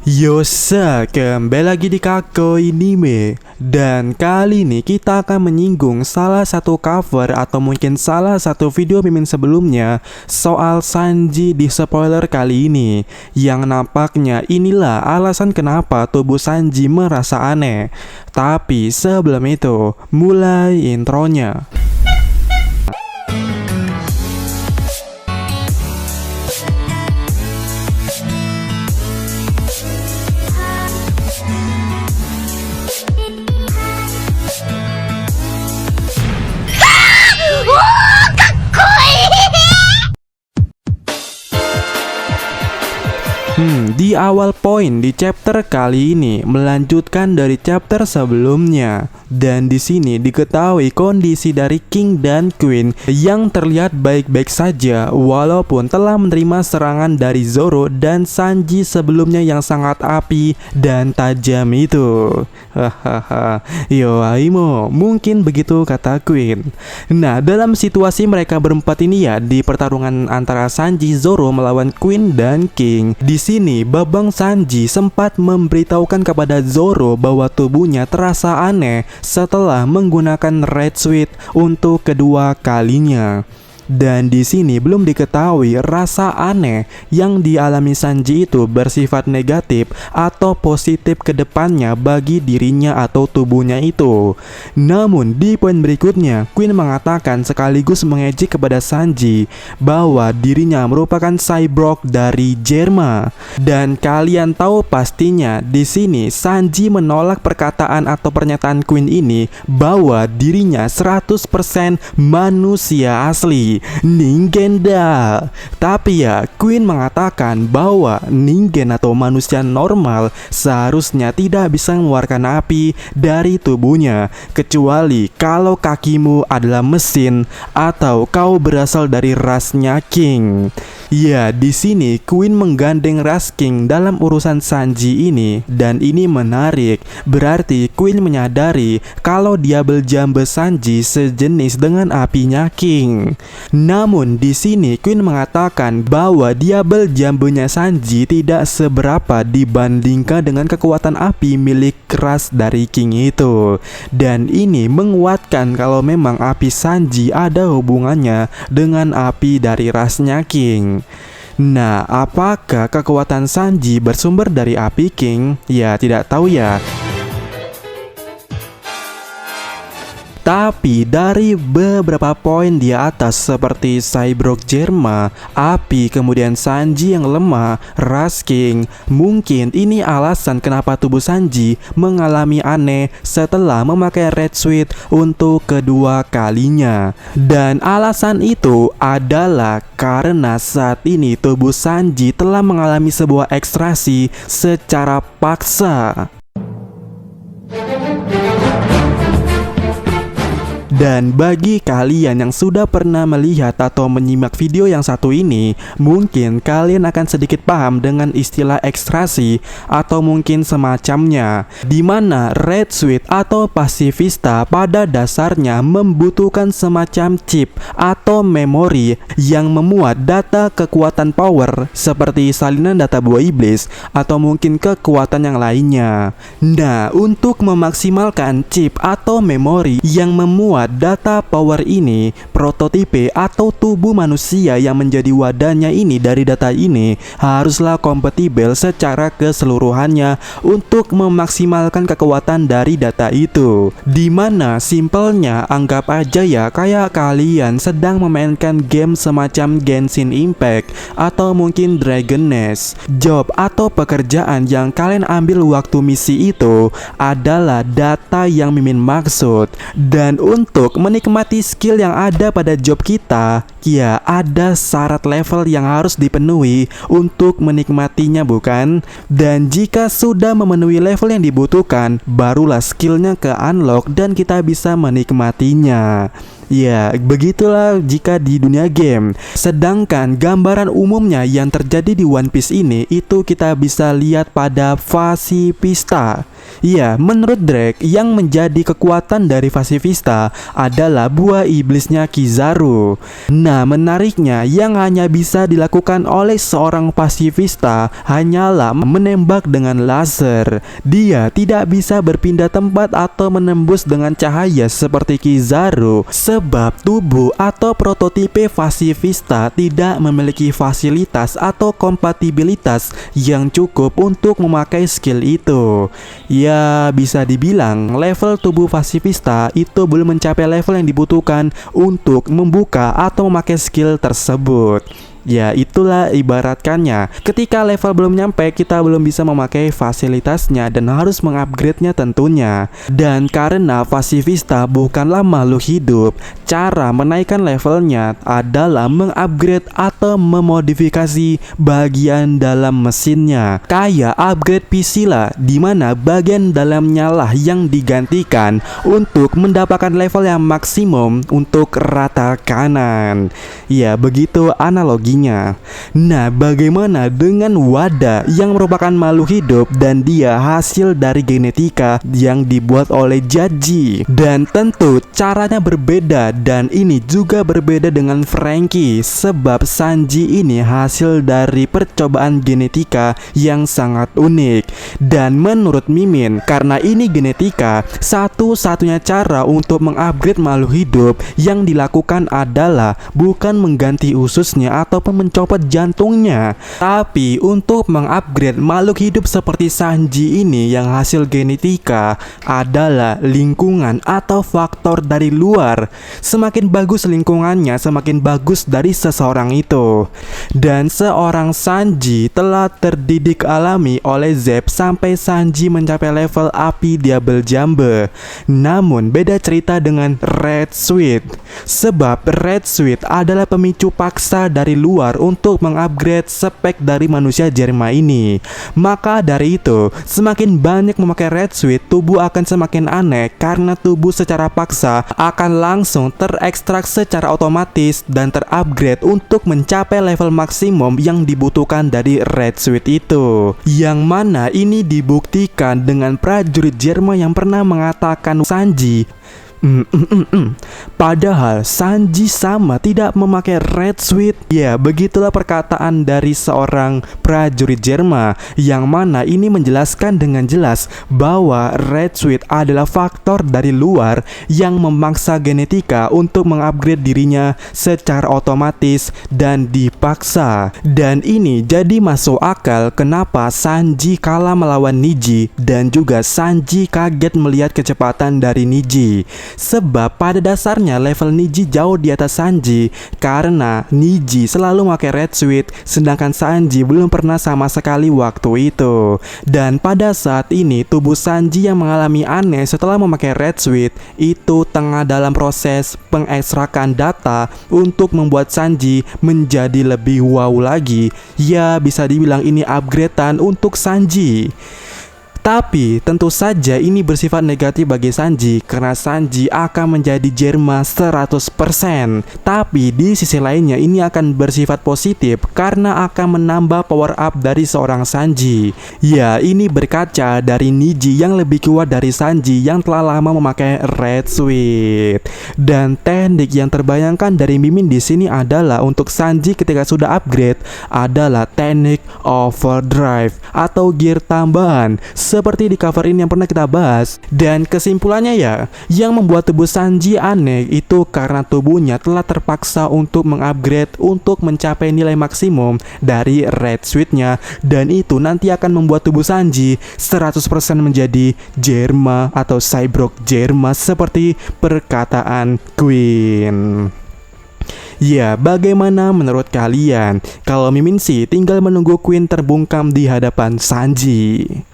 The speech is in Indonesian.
Yosa, kembali lagi di Kakoi Anime. Dan kali ini kita akan menyinggung salah satu cover atau mungkin salah satu video mimin sebelumnya soal Sanji di spoiler kali ini. Yang nampaknya inilah alasan kenapa tubuh Sanji merasa aneh. Tapi sebelum itu, mulai intronya. Di awal poin di chapter kali ini melanjutkan dari chapter sebelumnya. Dan di sini diketahui kondisi dari King dan Queen yang terlihat baik-baik saja walaupun telah menerima serangan dari Zoro dan Sanji sebelumnya yang sangat api dan tajam itu. Hahaha. Yo Aimo, mungkin begitu kata Queen. Nah, dalam situasi mereka berempat ini ya, di pertarungan antara Sanji, Zoro melawan Queen dan King. Di sini Babang Sanji sempat memberitahukan kepada Zoro bahwa tubuhnya terasa aneh setelah menggunakan Red Sweet untuk kedua kalinya. Dan di sini belum diketahui rasa aneh yang dialami Sanji itu bersifat negatif atau positif ke depannya bagi dirinya atau tubuhnya itu. Namun di poin berikutnya, Queen mengatakan sekaligus mengejek kepada Sanji bahwa dirinya merupakan cyborg dari Germa. Dan kalian tahu pastinya di sini Sanji menolak perkataan atau pernyataan Queen ini bahwa dirinya 100% manusia asli, Ningen da. Tapi ya, Queen mengatakan bahwa Ningen atau manusia normal seharusnya tidak bisa mengeluarkan api dari tubuhnya kecuali kalau kakimu adalah mesin atau kau berasal dari rasnya King. Ya, di sini Queen menggandeng ras King dalam urusan Sanji ini, dan ini menarik. Berarti Queen menyadari kalau Double Jump Sanji sejenis dengan apinya King. Namun di sini Queen mengatakan bahwa Double Jump-nya Sanji tidak seberapa dibandingkan dengan kekuatan api milik ras dari King itu. Dan ini menguatkan kalau memang api Sanji ada hubungannya dengan api dari rasnya King. Nah, apakah kekuatan Sanji bersumber dari api King? Ya, tidak tahu ya. Tapi dari beberapa poin di atas seperti Cyborg Germa, api, kemudian Sanji yang lemah, ras King, mungkin ini alasan kenapa tubuh Sanji mengalami aneh setelah memakai Red Sweet untuk kedua kalinya. Dan alasan itu adalah karena saat ini tubuh Sanji telah mengalami sebuah ekstraksi secara paksa. Dan bagi kalian yang sudah pernah melihat atau menyimak video yang satu ini, mungkin kalian akan sedikit paham dengan istilah ekstraksi atau mungkin semacamnya, di mana Red Sweet atau pasifista pada dasarnya membutuhkan semacam chip atau memori yang memuat data kekuatan power seperti salinan data buah iblis atau mungkin kekuatan yang lainnya. Nah, untuk memaksimalkan chip atau memori yang memuat data power ini, prototipe atau tubuh manusia yang menjadi wadahnya ini dari data ini haruslah kompatibel secara keseluruhannya untuk memaksimalkan kekuatan dari data itu. Dimana simpelnya anggap aja ya kayak kalian sedang memainkan game semacam Genshin Impact atau mungkin Dragon Nest. Job atau pekerjaan yang kalian ambil waktu misi itu adalah data yang mimin maksud. Dan untuk menikmati skill yang ada pada job kita, ya ada syarat level yang harus dipenuhi untuk menikmatinya, bukan? Dan jika sudah memenuhi level yang dibutuhkan, barulah skillnya ke unlock dan kita bisa menikmatinya. Ya, begitulah jika di dunia game. Sedangkan gambaran umumnya yang terjadi di One Piece ini itu kita bisa lihat pada Pasifista. Iya, menurut Drake, yang menjadi kekuatan dari Pacifista adalah buah iblisnya Kizaru. Nah, menariknya, yang hanya bisa dilakukan oleh seorang Pacifista hanyalah menembak dengan laser. Dia tidak bisa berpindah tempat atau menembus dengan cahaya seperti Kizaru, sebab tubuh atau prototipe Pacifista tidak memiliki fasilitas atau kompatibilitas yang cukup untuk memakai skill itu. Ya, bisa dibilang level tubuh Pacifista itu belum mencapai level yang dibutuhkan untuk membuka atau memakai skill tersebut. Ya, itulah ibaratkannya. Ketika level belum nyampe, kita belum bisa memakai fasilitasnya dan harus mengupgrade-nya tentunya. Dan karena Pacifista bukanlah makhluk hidup, cara menaikkan levelnya adalah mengupgrade atau memodifikasi bagian dalam mesinnya. Kayak upgrade PC lah, dimana bagian dalamnya lah yang digantikan untuk mendapatkan level yang maksimum untuk rata kanan. Ya, begitu analogi. Nah, bagaimana dengan Wada yang merupakan makhluk hidup dan dia hasil dari genetika yang dibuat oleh Jaji? Dan tentu caranya berbeda, dan ini juga berbeda dengan Franky, sebab Sanji ini hasil dari percobaan genetika yang sangat unik. Dan menurut Mimin, karena ini genetika, satu-satunya cara untuk mengupgrade makhluk hidup yang dilakukan adalah bukan mengganti ususnya atau mencopot jantungnya, tapi untuk mengupgrade makhluk hidup seperti Sanji ini yang hasil genetika adalah lingkungan atau faktor dari luar. Semakin bagus lingkungannya, semakin bagus dari seseorang itu. Dan seorang Sanji telah terdidik alami oleh Zep sampai Sanji mencapai level api Double Jumper. Namun beda cerita dengan Red Sweet, sebab Red Sweet adalah pemicu paksa dari luar untuk mengupgrade spek dari manusia Jerma ini. Maka dari itu, semakin banyak memakai Red Sweet, tubuh akan semakin aneh karena tubuh secara paksa akan langsung terekstrak secara otomatis dan terupgrade untuk mencapai level maksimum yang dibutuhkan dari Red Sweet itu. Yang mana ini dibuktikan dengan prajurit Jerma yang pernah mengatakan Sanji, padahal Sanji sama tidak memakai Red Sweet. Ya, begitulah perkataan dari seorang prajurit Jerma, yang mana ini menjelaskan dengan jelas bahwa Red Sweet adalah faktor dari luar yang memaksa genetika untuk mengupgrade dirinya secara otomatis dan dipaksa. Dan ini jadi masuk akal kenapa Sanji kalah melawan Niji, dan juga Sanji kaget melihat kecepatan dari Niji. Sebab pada dasarnya level Niji jauh di atas Sanji, karena Niji selalu memakai Red Sweet, sedangkan Sanji belum pernah sama sekali waktu itu. Dan pada saat ini tubuh Sanji yang mengalami aneh setelah memakai Red Sweet itu tengah dalam proses pengekstrakan data untuk membuat Sanji menjadi lebih wow lagi. Ya, bisa dibilang ini upgradean untuk Sanji. Tapi tentu saja ini bersifat negatif bagi Sanji, karena Sanji akan menjadi Jerma 100%. Tapi di sisi lainnya ini akan bersifat positif karena akan menambah power up dari seorang Sanji. Ya, ini berkaca dari Niji yang lebih kuat dari Sanji yang telah lama memakai Red Sweet. Dan teknik yang terbayangkan dari Mimin di sini adalah untuk Sanji ketika sudah upgrade adalah teknik overdrive atau gear tambahan, seperti di cover ini yang pernah kita bahas. Dan kesimpulannya ya, yang membuat tubuh Sanji aneh itu karena tubuhnya telah terpaksa untuk mengupgrade untuk mencapai nilai maksimum dari Red Sweet-nya, dan itu nanti akan membuat tubuh Sanji 100% menjadi Jerma atau Cyborg Jerma seperti perkataan Queen. Ya, bagaimana menurut kalian? Kalau Mimin sih tinggal menunggu Queen terbungkam di hadapan Sanji.